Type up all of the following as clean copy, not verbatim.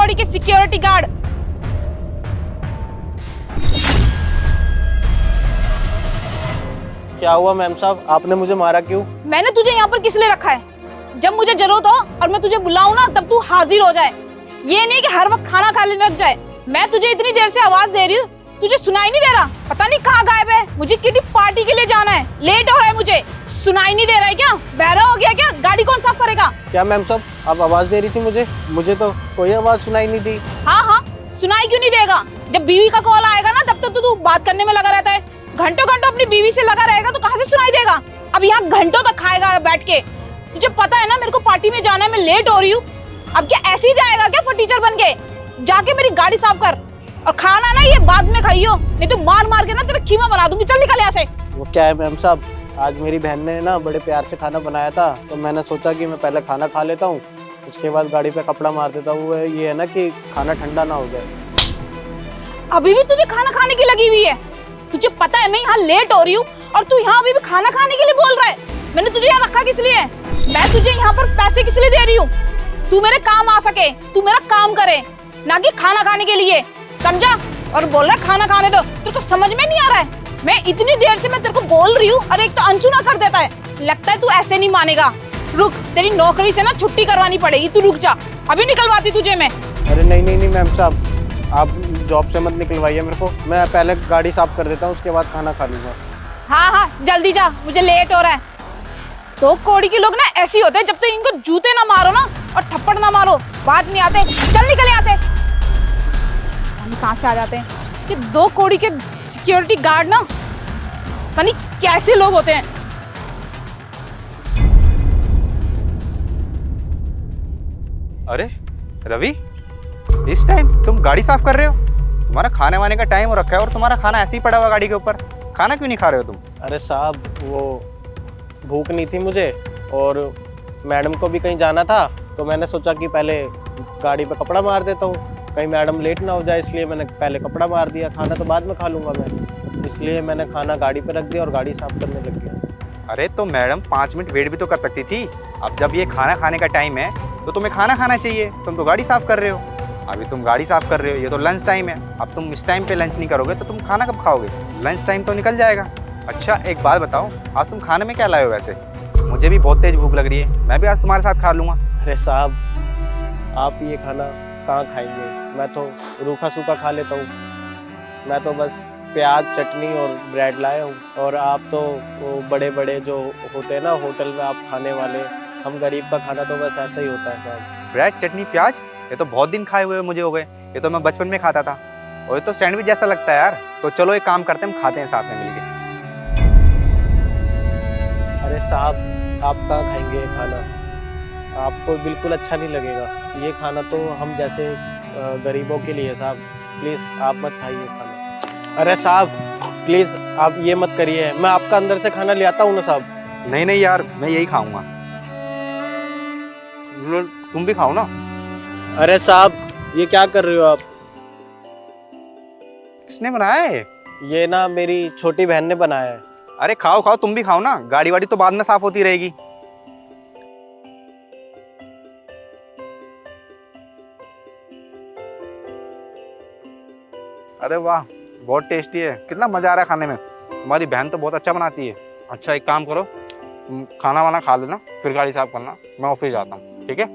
कौड़ी के security guard. क्या हुआ मैम साहब, आपने मुझे मारा क्यों? मैंने तुझे यहाँ पर किस लिए रखा है? जब मुझे जरूरत हो और मैं तुझे बुलाऊं ना तब तू हाजिर हो जाए। ये नहीं कि हर वक्त खाना खा लेने लग जाए। मैं तुझे इतनी देर से आवाज दे रही हूँ, तुझे सुनाई नहीं दे रहा? पता नहीं कहाँ गायब है। मुझे किटी पार्टी के लिए जाना है, लेट हो रहा है मुझे। सुनाई नहीं दे रहा है क्या? बहरा हो गया क्या? गाड़ी कौन साफ करेगा? क्या मैम साहब, आप आवाज दे रही थी मुझे तो कोई आवाज सुनाई नहीं दी। हाँ हाँ, सुनाई क्यों नहीं देगा? जब बीवी का कॉल आएगा ना तब तो तू बात करने में लगा रहता है। घंटों घंटों अपनी बीवी से लगा रहेगा तो कहाँ से सुनाई देगा? अब यहाँ घंटों तक खाएगा बैठ के। तुझे पता है ना मेरे को पार्टी में जाना है, मैं लेट हो रही हूँ। अब क्या ऐसे ही जाएगा क्या फटीचर बन के? जाके मेरी गाड़ी साफ कर, और खाना ना ये बाद में खाइयो, नहीं तो मार मार के ना तेरा खीमा बना दूंगी। चल निकल यहाँ से। वो क्या है मैम साहब, आज मेरी बहन ने ना बड़े प्यार से खाना बनाया था, तो मैंने सोचा कि मैं पहले खाना खा लेता हूँ, उसके बाद गाड़ी पे कपड़ा मार देता हूँ। ये है ना कि खाना ठंडा ना हो जाए। अभी भी तुझे खाना खाने की लगी हुई है? तुझे पता है मैं यहाँ लेट हो रही हूँ और तू यहाँ अभी भी खाना खाने के लिए बोल रहा है? मैंने तुझे यहाँ रखा किस लिए? मैं तुझे यहाँ पर पैसे किस लिए दे रही हूँ? तू मेरे काम आ सके, तू मेरा काम करे, ना कि खाना खाने के लिए, समझा? और बोल रहा है खाना खाने दो, तेरे को समझ में नहीं आ रहा है? मैं इतनी देर से मैं तेरे को बोल रही हूँ और एक तो अनसुना कर देता है। लगता है तू ऐसे नहीं मानेगा। रुक, तेरी नौकरी से ना छुट्टी करवानी पड़ेगी। तू रुक जा, अभी निकलवाती तुझे मैं। अरे नहीं नहीं नहीं मैम साहब, आप जॉब से मत निकलवाइए मेरे को। मैं पहले गाड़ी साफ कर देता हूँ, उसके बाद खाना खा लूंगा। हाँ हाँ जल्दी जा, मुझे लेट हो रहा है। तो कौड़ी के लोग ना ऐसे ही होते हैं, जब तक इनको जूते ना मारो ना और थप्पड़ ना मारो बाज नहीं आते। चल निकल यहाँ से। हम कहाँ से आ जाते हैं कि दो कौड़ी के सिक्योरिटी गार्ड ना, पता नहीं कैसे लोग होते हैं। अरे रवि, इस टाइम तुम गाड़ी साफ कर रहे हो? तुम्हारा खाने वाने का टाइम हो रखा है और तुम्हारा खाना ऐसे ही पड़ा हुआ गाड़ी के ऊपर। खाना क्यों नहीं खा रहे हो तुम? अरे साहब, वो भूख नहीं थी मुझे और मैडम को भी कहीं जाना था, तो मैंने सोचा कि पहले गाड़ी पे कपड़ा मार देता हूँ, कहीं मैडम लेट ना हो जाए, इसलिए मैंने पहले कपड़ा मार दिया। खाना तो बाद में खा लूँगा मैं, इसलिए मैंने खाना गाड़ी पे रख दिया और गाड़ी साफ करने लग गया। अरे तो मैडम 5 मिनट वेट भी तो कर सकती थी। अब जब ये खाना खाने का टाइम है तो तुम्हें खाना खाना चाहिए, तुम तो गाड़ी साफ कर रहे हो। अभी तुम गाड़ी साफ कर रहे हो, ये तो लंच टाइम है। अब तुम इस टाइम पे लंच नहीं करोगे तो तुम खाना कब खाओगे? लंच टाइम तो निकल जाएगा। अच्छा एक बात बताओ, आज तुम खाने में क्या लाए हो? वैसे मुझे भी बहुत तेज भूख लग रही है, मैं भी आज तुम्हारे साथ खा लूँगा। अरे साहब, आप ये खाना कहाँ खाएंगे? मैं तो रूखा सूखा खा लेता हूँ। मैं तो बस प्याज चटनी और ब्रेड लाया हूँ, और आप तो वो बड़े बड़े जो होते हैं ना होटल में आप खाने वाले, हम गरीब का खाना तो बस ऐसा ही होता है साहब। ब्रेड चटनी प्याज, ये तो बहुत दिन खाए हुए मुझे हो गए। ये तो मैं बचपन में खाता था, और ये तो सैंडविच जैसा लगता है यार। तो चलो एक काम करते हैं, हम खाते हैं साथ में मिलके। अरे साहब, आप कहाँ खाएंगे ये खाना? आपको बिल्कुल अच्छा नहीं लगेगा। ये खाना तो हम जैसे गरीबों के लिए है साहब, प्लीज़ आप मत खाइए खाना। अरे साहब प्लीज़ आप ये मत करिए, मैं आपका अंदर से खाना ले आता हूँ ना साहब। नहीं नहीं यार, मैं यही खाऊंगा। तुम भी खाओ ना। अरे साहब, ये क्या कर रहे हो आप? किसने बनाया है? ये ना मेरी छोटी बहन ने बनाया है। अरे खाओ खाओ, तुम भी खाओ ना, गाड़ी वाड़ी तो बाद में साफ होती रहेगी। अरे वाह, बहुत टेस्टी है। कितना मजा आ रहा है खाने में। तुम्हारी बहन तो बहुत अच्छा बनाती है। अच्छा एक काम करो, तुम खाना वाना खा लेना, फिर गाड़ी साफ करना, मैं ऑफिस जाता हूँ, ठीक है?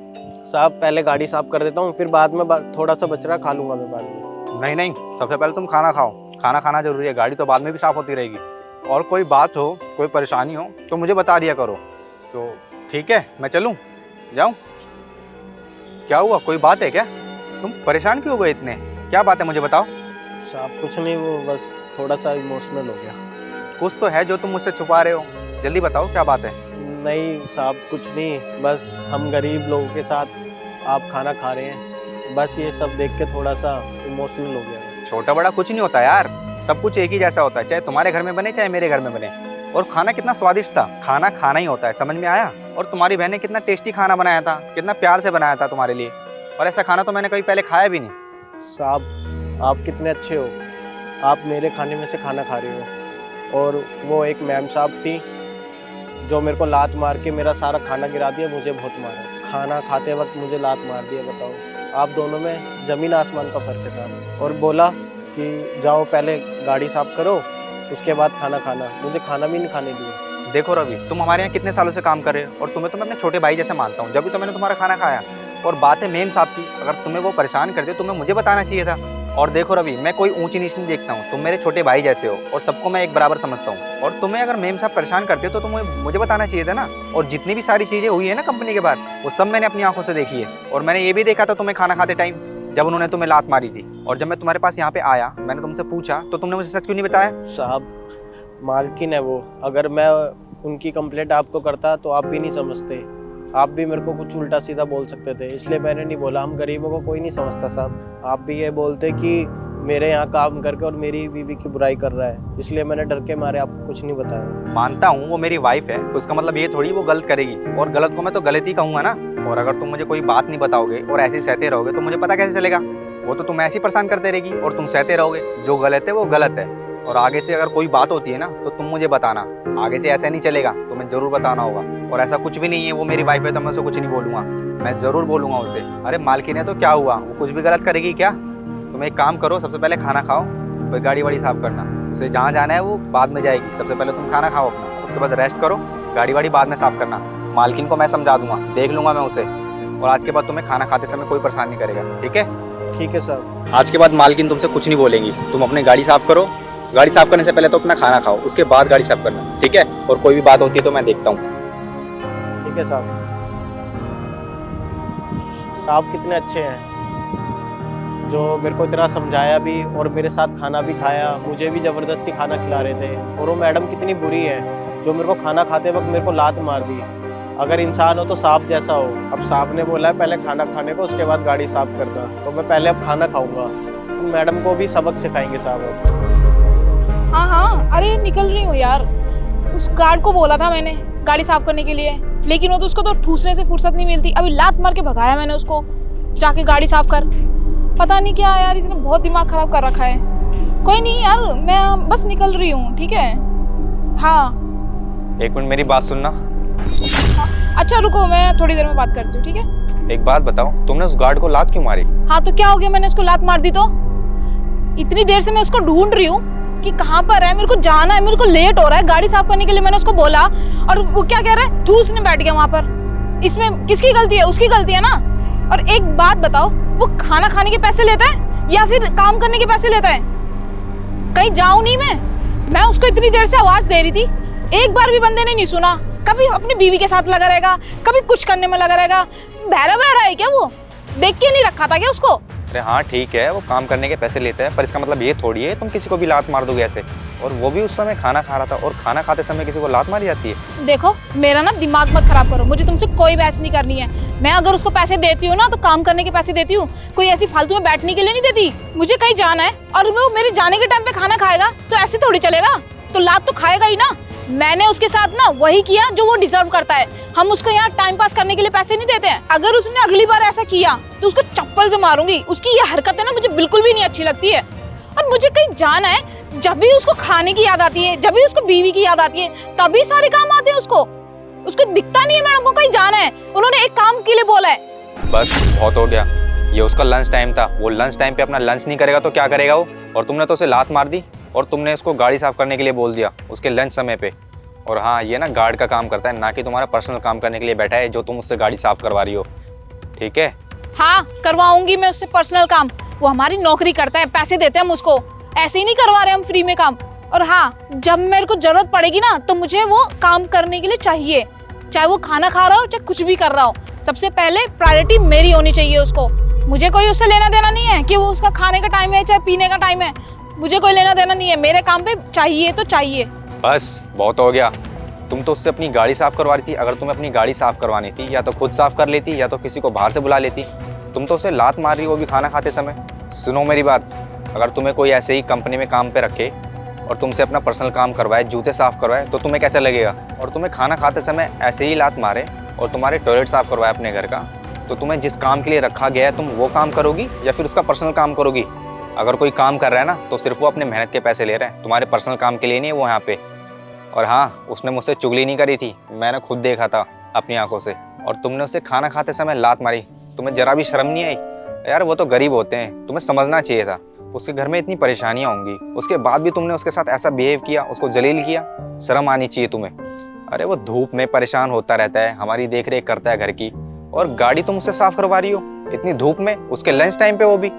साहब पहले गाड़ी साफ कर देता हूँ, फिर बाद में थोड़ा सा बच रहा खा लूंगा मैं बाद में। नहीं नहीं, सबसे पहले तुम खाना खाओ। खाना खाना जरूरी है, गाड़ी तो बाद में भी साफ होती रहेगी। और कोई बात हो, कोई परेशानी हो तो मुझे बता दिया करो। तो ठीक है, मैं चलूँ, जाऊँ? क्या हुआ, कोई बात है क्या? तुम परेशान क्यों हो गए इतने? क्या बात है, मुझे बताओ। साहब कुछ नहीं, वो बस थोड़ा सा इमोशनल हो गया। कुछ तो है जो तुम मुझसे छुपा रहे हो, जल्दी बताओ क्या बात है। नहीं साहब कुछ नहीं, बस हम गरीब लोगों के साथ आप खाना खा रहे हैं, बस ये सब देख के थोड़ा सा इमोशनल हो गया। छोटा बड़ा कुछ नहीं होता यार, सब कुछ एक ही जैसा होता है, चाहे तुम्हारे घर में बने चाहे मेरे घर में बने। और खाना कितना स्वादिष्ट था, खाना खाना ही होता है, समझ में आया? और तुम्हारी बहन ने कितना टेस्टी खाना बनाया था, कितना प्यार से बनाया था तुम्हारे लिए, और ऐसा खाना तो मैंने कभी पहले खाया भी नहीं। साहब आप कितने अच्छे हो, आप मेरे खाने में से खाना खा रहे हो। और वो एक मैम साहब थी जो मेरे को लात मार के मेरा सारा खाना गिरा दिया, मुझे बहुत मारा। खाना खाते वक्त मुझे लात मार दिया, बताओ आप दोनों में ज़मीन आसमान का फ़र्क है साहब। और बोला कि जाओ पहले गाड़ी साफ़ करो, उसके बाद खाना खाना। मुझे खाना भी नहीं खाने दिया। देखो रवि, तुम हमारे यहाँ कितने सालों से काम कर रहे हो और तुम्हें तो मैं अपने छोटे भाई जैसे मानता हूँ, जब भी तो मैंने तुम्हारा खाना खाया। और बात है मेम साहब की, अगर तुम्हें वो परेशान करते तुम्हें मुझे बताना चाहिए था। और देखो रवि, मैं कोई ऊंची नीच नहीं देखता हूँ, तुम मेरे छोटे भाई जैसे हो और सबको मैं एक बराबर समझता हूँ। और तुम्हें अगर मेम साहब परेशान करते तो तुम्हें मुझे बताना चाहिए था ना। और जितनी भी सारी चीज़ें हुई है ना कंपनी के बाद, वो सब मैंने अपनी आंखों से देखी है। और मैंने ये भी देखा था तुम्हें खाना खाते टाइम जब उन्होंने तुम्हें लात मारी थी। और जब मैं तुम्हारे पास यहाँ पे आया, मैंने तुमसे पूछा तो तुमने मुझे सच क्यों नहीं बताया? साहब मालकिन है वो, अगर मैं उनकी कंप्लेंट आपको करता तो आप भी नहीं समझते, आप भी मेरे को कुछ उल्टा सीधा बोल सकते थे, इसलिए मैंने नहीं बोला। हम गरीबों को कोई नहीं समझता साहब। आप भी ये बोलते कि मेरे यहाँ काम करके और मेरी बीवी की बुराई कर रहा है, इसलिए मैंने डर के मारे आपको कुछ नहीं बताया। मानता हूँ वो मेरी वाइफ है, तो इसका मतलब ये थोड़ी वो गलत करेगी, और गलत को मैं तो गलत ही कहूँगा ना। और अगर तुम मुझे कोई बात नहीं बताओगे और ऐसे ही सहते रहोगे तो मुझे पता कैसे चलेगा? वो तो तुम ऐसे ही परेशान करते रहेगी और तुम सहते रहोगे। जो गलत है वो गलत है, और आगे से अगर कोई बात होती है ना तो तुम मुझे बताना। आगे से ऐसा नहीं चलेगा, तुम्हें जरूर बताना होगा। और ऐसा कुछ भी नहीं है, वो मेरी वाइफ है तो मैं उसे कुछ नहीं बोलूँगा, मैं ज़रूर बोलूँगा उसे। अरे मालकिन है तो क्या हुआ, वो कुछ भी गलत करेगी क्या? तुम एक काम करो, सबसे पहले खाना खाओ, फिर गाड़ी वाड़ी साफ करना। उसे जहाँ जाना है वो बाद में जाएगी, सबसे पहले तुम खाना खाओ अपना, उसके बाद रेस्ट करो, गाड़ी वाड़ी बाद में साफ करना। मालकिन को मैं समझा दूंगा, देख लूँगा मैं उसे। और आज के बाद तुम्हें खाना खाते समय कोई परेशानी नहीं करेगा, ठीक है? ठीक है साहब। आज के बाद मालकिन तुमसे कुछ नहीं बोलेंगी। तुम अपनी गाड़ी साफ करो, गाड़ी साफ करने से पहले तो अपना खाना खाओ, उसके बाद गाड़ी साफ करना, ठीक है? और कोई भी बात होती है तो मैं देखता हूँ। ठीक है साहब। साहब कितने अच्छे हैं, जो मेरे को इतना समझाया भी और मेरे साथ खाना भी खाया, मुझे भी ज़बरदस्ती खाना खिला रहे थे। और वो मैडम कितनी बुरी है, जो मेरे को खाना खाते वक्त मेरे को लात मार दी। अगर इंसान हो तो सांप जैसा हो। अब सांप ने बोला है पहले खाना खाने को, उसके बाद गाड़ी साफ करना, तो मैं पहले अब खाना खाऊंगा। तो मैडम को भी सबक सिखाएंगे साहब अब। हाँ हाँ, अरे निकल रही हूँ यार। उस गार्ड को बोला था मैंने गाड़ी साफ करने के लिए, लेकिन वो तो उसको तो ठूसने से फुर्सत नहीं मिलती। अभी लात मार के भगाया मैंने उसको, जाके गाड़ी साफ कर। पता नहीं क्या यार, इसने बहुत दिमाग खराब कर रखा है। कोई नहीं यार, मैं बस निकल रही हूँ, ठीक है? हाँ। एक मिनट मेरी बात सुनना। अच्छा रुको, मैं थोड़ी देर में बात करती हूँ, ठीक है? एक बात बताओ, तुमने उस गार्ड को लात क्यों मारी? हाँ तो क्या हो गया, मैंने उसको लात मार दी तो? इतनी देर से मैं उसको ढूंढ रही हूँ कि कहाँ पर है, मेरे को जाना है, मेरे को लेट हो रहा है गाड़ी साफ करने के लिए। मैंने उसको बोला और वो क्या कह रहा है, ठूसने बैठ गया वहां पर। इसमें किसकी गलती है? उसकी गलती है ना। और एक बात बताओ, वो खाना खाने के पैसे लेता है या फिर काम करने के पैसे लेता है? कहीं जाऊं नहीं मैं उसको इतनी देर से आवाज दे रही थी, एक बार भी बंदे ने नहीं सुना। कभी अपनी बीवी के साथ लगा रहेगा, कभी कुछ करने में लगा रहेगा। बहरा बहरा है क्या वो? देख के नहीं रखा था क्या उसको? अरे हाँ ठीक है, वो काम करने के पैसे लेते हैं, पर इसका मतलब ये थोड़ी है तुम किसी को भी लात मार दोगे ऐसे। और वो भी उस समय खाना खा रहा था, और खाना खाते समय किसी को लात मारी जाती है? देखो मेरा ना दिमाग मत खराब करो, मुझे तुमसे कोई बहस नहीं करनी है। मैं अगर उसको पैसे देती हूँ ना तो काम करने के पैसे देती हूँ, कोई ऐसी फालतू में बैठने के लिए नहीं देती। मुझे कहीं जाना है और वो मेरे जाने के टाइम पे खाना खाएगा तो ऐसे थोड़ी चलेगा, तो लात तो खाएगा ही ना। मैंने उसके साथ ना वही किया जो वो डिजर्व करता है। हम उसको यहाँ टाइम पास करने के लिए पैसे नहीं देते हैं। अगर उसने अगली बार ऐसा किया तो उसको चप्पल से मारूंगी। उसकी ये हरकत है ना मुझे बिल्कुल भी नहीं अच्छी लगती है। और मुझे कहीं जाना है, जब भी उसको खाने की याद आती है, जब भी उसको बीवी की याद आती है, तभी सारे काम आते हैं उसको दिखता नहीं है मैडम को कहीं जाना है, उन्होंने एक काम के लिए बोला है। बस बहुत हो गया, ये उसका लंच टाइम था, वो लंच टाइम पे अपना लंच नहीं करेगा तो क्या करेगा वो? और तुमने तो उसे लात मार दी और तुमने उसको गाड़ी साफ करने के लिए बोल दिया उसके लंच समय पे। और हाँ, ये ना गार्ड का काम करता है, ना कि तुम्हारा पर्सनल काम करने के लिए बैठा है जो तुम उससे गाड़ी साफ करवा रही हो, ठीक है? हाँ करवाऊंगी मैं उससे पर्सनल काम, वो हमारी नौकरी करता है, पैसे देते हैं हम उसको, ऐसे ही नहीं करवा रहे हम फ्री में काम। और हाँ, जब मेरे को जरूरत पड़ेगी ना तो मुझे वो काम करने के लिए चाहिए, चाहे वो खाना खा रहा हो चाहे कुछ भी कर रहा हो। सबसे पहले प्रायोरिटी मेरी होनी चाहिए उसको। मुझे कोई उससे लेना देना नहीं है कि वो उसका खाने का टाइम है चाहे पीने का टाइम है, मुझे कोई लेना देना नहीं है। मेरे काम पे चाहिए तो चाहिए। बस बहुत हो गया, तुम तो उससे अपनी गाड़ी साफ करवा रही थी। अगर तुम्हें अपनी गाड़ी साफ करवानी थी या तो खुद साफ कर लेती या तो किसी को बाहर से बुला लेती। तुम तो उसे लात मार रही हो, वो भी खाना खाते समय। सुनो मेरी बात, अगर तुम्हें कोई ऐसे ही कंपनी में काम पे रखे और तुमसे अपना पर्सनल काम करवाए, जूते साफ करवाए, तो तुम्हें कैसा लगेगा? और तुम्हें खाना खाते समय ऐसे ही लात मारे और तुम्हारे टॉयलेट साफ करवाए अपने घर का, तो तुम्हें जिस काम के लिए रखा गया है तुम वो काम करोगी या फिर उसका पर्सनल काम करोगी? अगर कोई काम कर रहा है ना तो सिर्फ वो अपने मेहनत के पैसे ले रहा है, तुम्हारे पर्सनल काम के लिए नहीं है वो यहाँ पे। और हाँ, उसने मुझसे चुगली नहीं करी थी, मैंने खुद देखा था अपनी आंखों से। और तुमने उसे खाना खाते समय लात मारी, तुम्हें जरा भी शर्म नहीं आई? यार वो तो गरीब होते हैं, तुम्हें समझना चाहिए था। उसके घर में इतनी परेशानियां होंगी, उसके बाद भी तुमने उसके साथ ऐसा बिहेव किया, उसको जलील किया। शर्म आनी चाहिए तुम्हें। अरे वो धूप में परेशान होता रहता है, हमारी देख रेख करता है घर की, और गाड़ी तुम उससे साफ करवा रही हो इतनी धूप में, उसके लंच टाइम पे वो भी।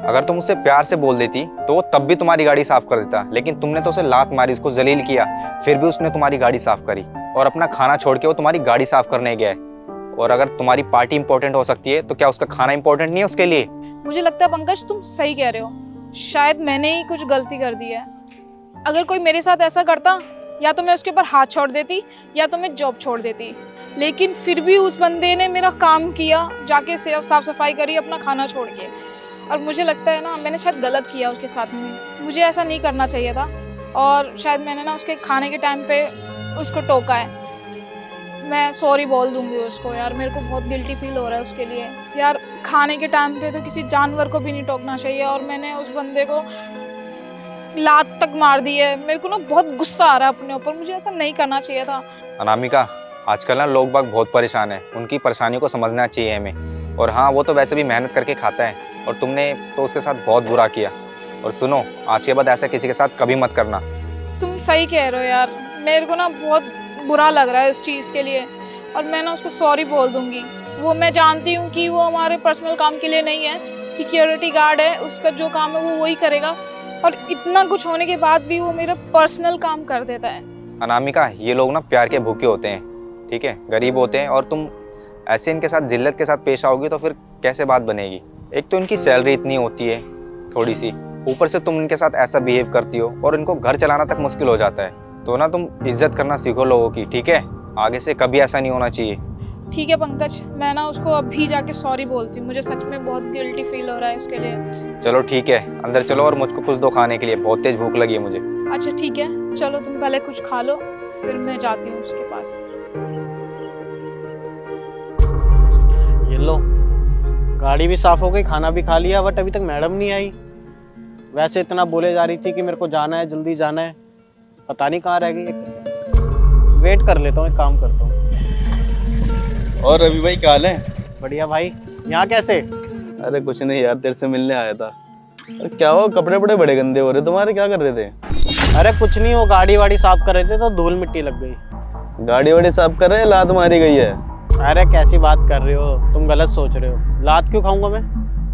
अगर तुम उससे प्यार से बोल देती तो वो तब भी तुम्हारी गाड़ी साफ कर देता, लेकिन तुमने तो उसे लात मारी, उसको जलील किया, फिर भी उसने तुम्हारी गाड़ी साफ करी। और अपना खाना छोड़ के वो तुम्हारी गाड़ी साफ करने गया है। और अगर तुम्हारी पार्टी इंपॉर्टेंट हो सकती है तो क्या उसका खाना इंपॉर्टेंट नहीं है उसके लिए? मुझे लगता है पंकज तुम सही कह रहे हो, शायद मैंने ही कुछ गलती कर दी है। अगर कोई मेरे साथ ऐसा करता, या तो मैं उसके ऊपर हाथ छोड़ देती या तो मैं जॉब छोड़ देती, लेकिन फिर भी उस बंदे ने मेरा काम किया, जाके साफ सफाई करी अपना खाना छोड़ के। और मुझे लगता है ना मैंने शायद गलत किया उसके साथ में, मुझे ऐसा नहीं करना चाहिए था। और शायद मैंने ना उसके खाने के टाइम पे उसको टोका है। मैं सॉरी बोल दूंगी उसको यार, मेरे को बहुत गिल्टी फील हो रहा है उसके लिए यार। खाने के टाइम पे तो किसी जानवर को भी नहीं टोकना चाहिए, और मैंने उस बंदे को लात तक मार दी है। मेरे को ना बहुत गुस्सा आ रहा है अपने ऊपर, मुझे ऐसा नहीं करना चाहिए था। अनामिका, आजकल ना लोग बाग बहुत परेशान हैं, उनकी परेशानियों को समझना चाहिए हमें। और हाँ, वो तो वैसे भी मेहनत करके खाता है, और तुमने तो उसके साथ बहुत बुरा किया। और सुनो, आज के बाद ऐसा किसी के साथ कभी मत करना। तुम सही कह रहे हो यार, मेरे को ना बहुत बुरा लग रहा है इस चीज़ के लिए, और मैं ना उसको सॉरी बोल दूंगी। वो मैं जानती हूँ कि वो हमारे पर्सनल काम के लिए नहीं है, सिक्योरिटी गार्ड है, उसका जो काम है वो वही करेगा, और इतना कुछ होने के बाद भी वो मेरा पर्सनल काम कर देता है। अनामिका, ये लोग ना प्यार के भूखे होते हैं, ठीक है, गरीब होते हैं, और तुम ऐसे इनके साथ जिल्लत के साथ पेश आओगी तो फिर कैसे बात बनेगी? एक तो इनकी सैलरी इतनी होती है थोड़ी सी, ऊपर से तुम इनके साथ ऐसा बिहेव करती हो, और इनको घर चलाना तक मुश्किल हो जाता है। तो ना तुम इज्जत करना सीखो लोगों की, ठीक है? आगे से कभी ऐसा नहीं होना चाहिए। ठीक है पंकज, मैं ना उसको अभी जाके सॉरी बोलती हूँ, मुझे सच में बहुत गिल्टी फील हो रहा है उसके लिए। चलो ठीक है, अंदर चलो और मुझको कुछ दो खाने के लिए, बहुत तेज भूख लगी है मुझे। अच्छा ठीक है, चलो तुम पहले कुछ खा लो, फिर मैं जाती हूँ उसके पास। ये लो, गाड़ी भी साफ हो गई, खाना भी खा लिया, बट अभी तक मैडम नहीं आई। वैसे इतना बोले जा रही थी कि मेरे को जाना है, जल्दी जाना है, पता नहीं कहाँ रह गई। वेट कर लेता हूँ, एक काम करता हूँ। और रवि भाई क्या हाल है? बढ़िया भाई, यहाँ कैसे? अरे कुछ नहीं यार, तेरे से मिलने आया था। अरे क्या हो, कपड़े बड़े बड़े गंदे हो रहे तुम्हारे, क्या कर रहे थे? अरे कुछ नहीं, वो गाड़ी वाड़ी साफ कर रहे थे तो धूल मिट्टी लग गई। गाड़ी वाड़ी साफ कर रहे हैं, लात मारी गई है। अरे कैसी बात कर रहे हो तुम, गलत सोच रहे हो। लात क्यों खाऊंगा मैं?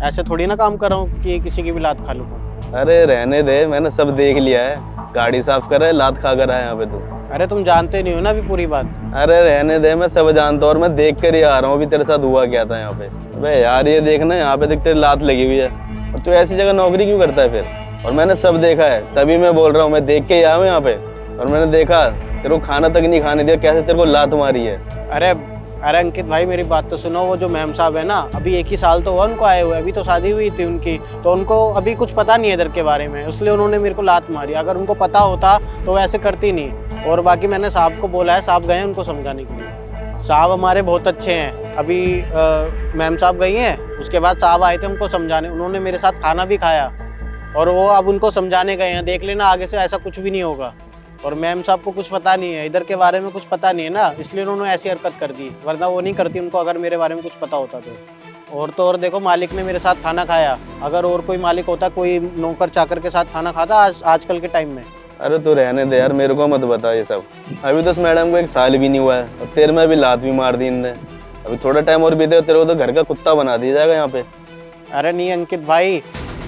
ऐसे थोड़ी ना काम कर रहा हूँ कि किसी की भी लात खा लूँगा। अरे रहने दे, मैंने सब देख लिया है। गाड़ी साफ कर रहा है, लात खा कर आया यहाँ पे तू। अरे तुम जानते नहीं हो ना अभी पूरी बात। अरे रहने दे, मैं सब जानता हूँ, और मैं देख कर ही आ रहा हूँ अभी तेरे साथ हुआ क्या था यहाँ पे। अबे यार ये देखना, यहाँ पे देख तेरी लात लगी हुई है, और तू ऐसी जगह नौकरी क्यों करता है फिर? और मैंने सब देखा है, तभी मैं बोल रहा हूँ, मैं देख के ही आया हूँ यहाँ पे। और मैंने देखा तेरे को खाना तक नहीं खाने दिया, कैसे तेरे को लात मारी है। अरे अंकित भाई मेरी बात तो सुनो। वो जो मैम साहब है ना, अभी 1 ही साल तो हुआ उनको आए हुए, अभी तो शादी हुई थी उनकी, तो उनको अभी कुछ पता नहीं है इधर के बारे में, इसलिए उन्होंने मेरे को लात मारी। अगर उनको पता होता तो वैसे करती नहीं। और बाकी मैंने साहब को बोला है, साहब गए हैं उनको समझाने के लिए। साहब हमारे बहुत अच्छे हैं। अभी मैम साहब गई हैं, उसके बाद साहब आए थे हमको समझाने, उन्होंने मेरे साथ खाना भी खाया, और वो अब उनको समझाने गए हैं। देख लेना आगे से ऐसा कुछ भी नहीं होगा। और मैम साहब को कुछ पता नहीं है, इधर के बारे में कुछ पता नहीं है ना, इसलिए उन्होंने ऐसी हरकत कर दी, वरना वो नहीं करती उनको अगर मेरे बारे में कुछ पता होता तो। और तो और देखो, मालिक ने मेरे साथ खाना खाया। अगर और कोई मालिक होता, कोई नौकर चाकर के साथ खाना खाता आजकल के टाइम में। अरे तू रहने दे यार, मेरे को मत बता ये सब। अभी तो उस मैडम को 1 साल भी नहीं हुआ है, और तेरे में भी लात भी मार दी इनने। अभी थोड़ा टाइम और बीते, तेरे को तो घर का कुत्ता बना दिया जाएगा यहाँ पे। अरे नहीं अंकित भाई,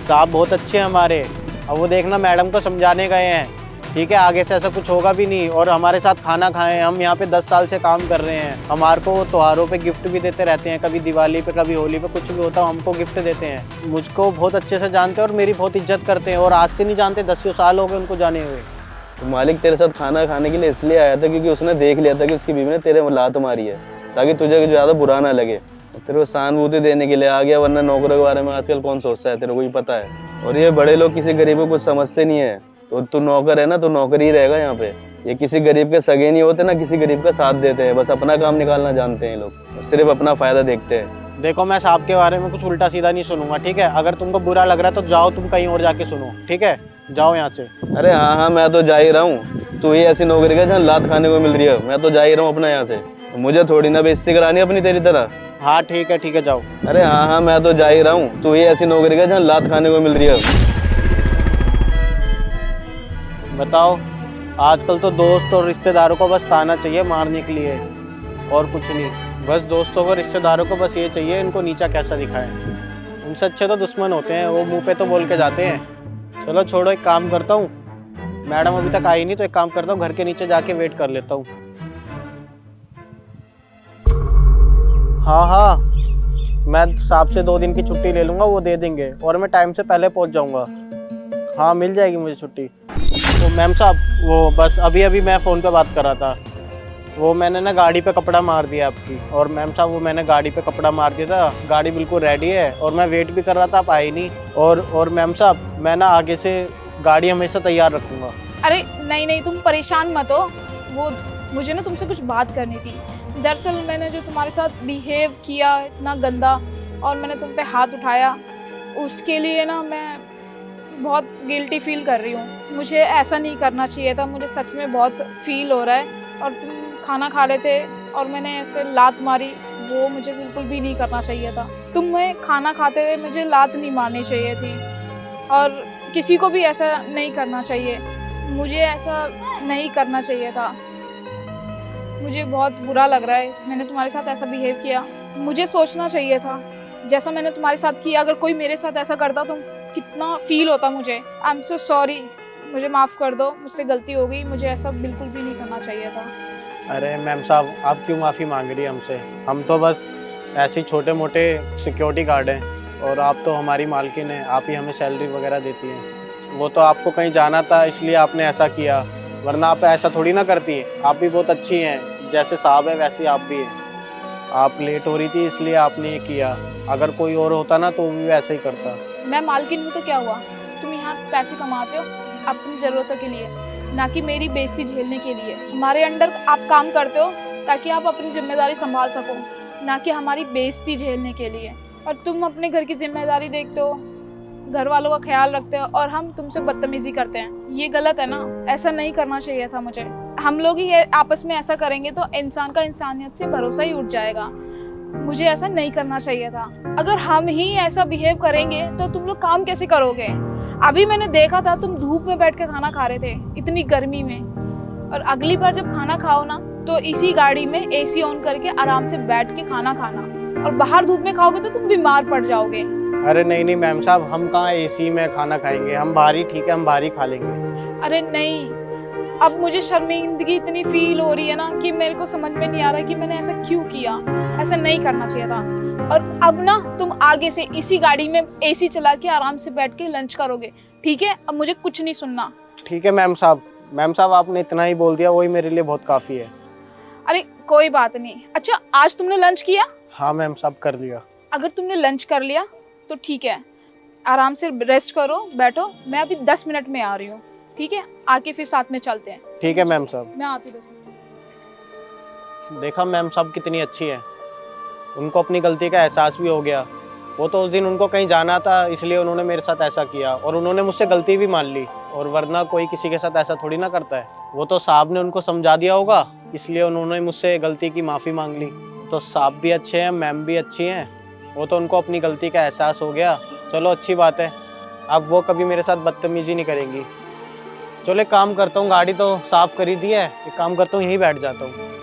साहब बहुत अच्छे हैं हमारे। अब वो देखना मैडम को समझाने गए हैं, ठीक है? आगे से ऐसा कुछ होगा भी नहीं। और हमारे साथ खाना खाएं, हम यहाँ पे 10 साल से काम कर रहे हैं। हमारे को त्योहारों पे गिफ्ट भी देते रहते हैं, कभी दिवाली पे, कभी होली पे, कुछ भी होता है हमको गिफ्ट देते हैं। मुझको बहुत अच्छे से जानते हैं और मेरी बहुत इज्जत करते हैं, और आज से नहीं जानते, 10 साल हो गए उनको जाने हुए। तो मालिक तेरे साथ खाना खाने के लिए इसलिए आया था क्योंकि उसने देख लिया था कि उसकी बीवी ने तेरे लात मारी है, ताकि तुझे ज़्यादा बुरा ना लगे। तेरे को सहानुभूति देने के लिए आ गया, वरना नौकरों के बारे में आजकल कौन सोचता है, तेरे को ही पता है। और ये बड़े लोग किसी गरीब को कुछ समझते नहीं है। तो तू नौकर है ना, तो नौकर ही रहेगा यहाँ पे। ये किसी गरीब के सगे नहीं होते ना, किसी गरीब का साथ देते हैं, बस अपना काम निकालना जानते हैं लोग, सिर्फ अपना फायदा देखते हैं। देखो, मैं साहब के बारे में कुछ उल्टा सीधा नहीं सुनूंगा, ठीक है? अगर तुमको बुरा लग रहा है तो जाओ, तुम कहीं और जाके सुनो, ठीक है? जाओ यहाँ से। अरे हाँ, मैं तो जा ही रहा हूँ। तू ही ऐसी नौकरी का जहाँ लात खाने को मिल रही है, मैं तो जा ही रहा हूँ अपना यहाँ से। मुझे थोड़ी ना बेइज्जती करानी अपनी तेरी तरह। हाँ ठीक है जाओ। अरे हाँ हाँ, मैं तो जा ही रहा हूँ। तू ही ऐसी नौकरी का जहाँ लात खाने को मिल रही है। बताओ, आजकल तो दोस्त और रिश्तेदारों को बस ताना चाहिए मारने के लिए, और कुछ नहीं। बस दोस्तों को रिश्तेदारों को बस ये चाहिए इनको नीचा कैसा दिखाएं। उनसे अच्छे तो दुश्मन होते हैं, वो मुंह पे तो बोल के जाते हैं। चलो छोड़ो, एक काम करता हूँ, मैडम अभी तक आई नहीं तो एक काम करता हूँ, घर के नीचे जाके वेट कर लेता हूँ। हाँ, मैं साहब से 2 दिन की छुट्टी ले लूँगा, वो दे देंगे, और मैं टाइम से पहले पहुँच जाऊँगा। हाँ मिल जाएगी मुझे छुट्टी। तो मैम साहब, वो बस अभी मैं फ़ोन पे बात कर रहा था, वो मैंने ना गाड़ी पे कपड़ा मार दिया आपकी। और मैम साहब, वो मैंने गाड़ी पे कपड़ा मार दिया था, गाड़ी बिल्कुल रेडी है, और मैं वेट भी कर रहा था, आप आए नहीं। और मैम साहब, मैं ना आगे से गाड़ी हमेशा तैयार रखूँगा। अरे नहीं, तुम परेशान मत हो। वो मुझे ना तुमसे कुछ बात करनी थी। दरअसल मैंने जो तुम्हारे साथ बिहेव किया इतना गंदा, और मैंने तुम पे हाथ उठाया, उसके लिए ना मैं बहुत गिल्टी फील कर रही हूँ। मुझे ऐसा नहीं करना चाहिए था, मुझे सच में बहुत फील हो रहा है। और तुम खाना खा रहे थे और मैंने ऐसे लात मारी, वो मुझे बिल्कुल भी नहीं करना चाहिए था। तुम्हें खाना खाते हुए मुझे लात नहीं मारनी चाहिए थी, और किसी को भी ऐसा नहीं करना चाहिए। मुझे ऐसा नहीं करना चाहिए था। मुझे बहुत बुरा लग रहा है, मैंने तुम्हारे साथ ऐसा बिहेव किया। मुझे सोचना चाहिए था, जैसा मैंने तुम्हारे साथ किया, अगर कोई मेरे साथ ऐसा करता तो कितना फील होता मुझे। आई एम सो सॉरी, मुझे माफ़ कर दो, मुझसे गलती हो गई, मुझे ऐसा बिल्कुल भी नहीं करना चाहिए था। अरे मैम साहब, आप क्यों माफ़ी मांग रही है हमसे? हम तो बस ऐसे ही छोटे मोटे सिक्योरिटी गार्ड हैं, और आप तो हमारी मालकिन हैं, आप ही हमें सैलरी वगैरह देती हैं। वो तो आपको कहीं जाना था इसलिए आपने ऐसा किया, वरना आप ऐसा थोड़ी ना करती। आप भी बहुत अच्छी हैं, जैसे साहब है वैसे आप भी हैं। आप लेट हो रही थी इसलिए आपने ये किया, अगर कोई और होता ना तो वो भी वैसे ही करता। मैं मालकिन हूँ तो क्या हुआ? तुम यहाँ पैसे कमाते हो अपनी ज़रूरतों के लिए, ना कि मेरी बेइज्जती झेलने के लिए। हमारे अंडर आप काम करते हो ताकि आप अपनी जिम्मेदारी संभाल सको, ना कि हमारी बेइज्जती झेलने के लिए। और तुम अपने घर की जिम्मेदारी देखते हो, घर वालों का ख्याल रखते हो, और हम तुमसे बदतमीजी करते हैं। ये गलत है ना, ऐसा नहीं करना चाहिए था मुझे। हम लोग ही आपस में ऐसा करेंगे तो इंसान का इंसानियत से भरोसा ही उठ जाएगा। मुझे ऐसा नहीं करना चाहिए था। अगर हम ही ऐसा बिहेव करेंगे तो तुम लोग काम कैसे करोगे? अभी मैंने देखा था तुम धूप में बैठ के खाना खा रहे थे, इतनी गर्मी में। और अगली बार जब खाना खाओ ना तो इसी गाड़ी में एसी ऑन करके आराम से बैठ के खाना खाना, और बाहर धूप में खाओगे तो तुम बीमार पड़ जाओगे। अरे नहीं मैम साहब, हम कहाँ एसी में खाना खाएंगे, हम बाहर ही ठीक है, हम बाहर ही खा लेंगे। अरे नहीं, अब मुझे शर्मिंदगी इतनी फील हो रही है ना कि मेरे को समझ में नहीं आ रहा कि मैंने ऐसा क्यों किया। ऐसा नहीं करना चाहिए था। और अब ना तुम आगे से इसी गाड़ी में एसी चला के आराम से बैठ के लंच करोगे, ठीक है? अब मुझे कुछ नहीं सुनना। ठीक है मैम साहब आपने इतना ही बोल दिया, वही मेरे लिए बहुत काफ़ी है। अरे कोई बात नहीं। अच्छा, आज तुमने लंच किया? हाँ मैम साहब, कर लिया। अगर तुमने लंच कर लिया तो ठीक है, आराम से रेस्ट करो, बैठो। मैं अभी 10 मिनट में आ रही हूँ, ठीक है? आके फिर साथ में चलते हैं। ठीक है मैम साहब। मैं आती 10 मिनट। देखा मैम साहब कितनी अच्छी है, उनको अपनी गलती का एहसास भी हो गया। वो तो उस दिन उनको कहीं जाना था इसलिए उन्होंने मेरे साथ ऐसा किया, और उन्होंने मुझसे गलती भी मान ली, और वरना कोई किसी के साथ ऐसा थोड़ी ना करता है। वो तो साहब ने उनको समझा दिया होगा इसलिए उन्होंने मुझसे गलती की माफ़ी मांग ली। तो साहब भी अच्छे हैं, मैम भी अच्छी हैं, वो तो उनको अपनी गलती का एहसास हो गया। चलो अच्छी बात है, अब वो कभी मेरे साथ बदतमीजी नहीं करेंगी। चलो एक काम करता हूँ, गाड़ी तो साफ़ करी दी है, एक काम करता हूँ यहीं बैठ जाता हूँ।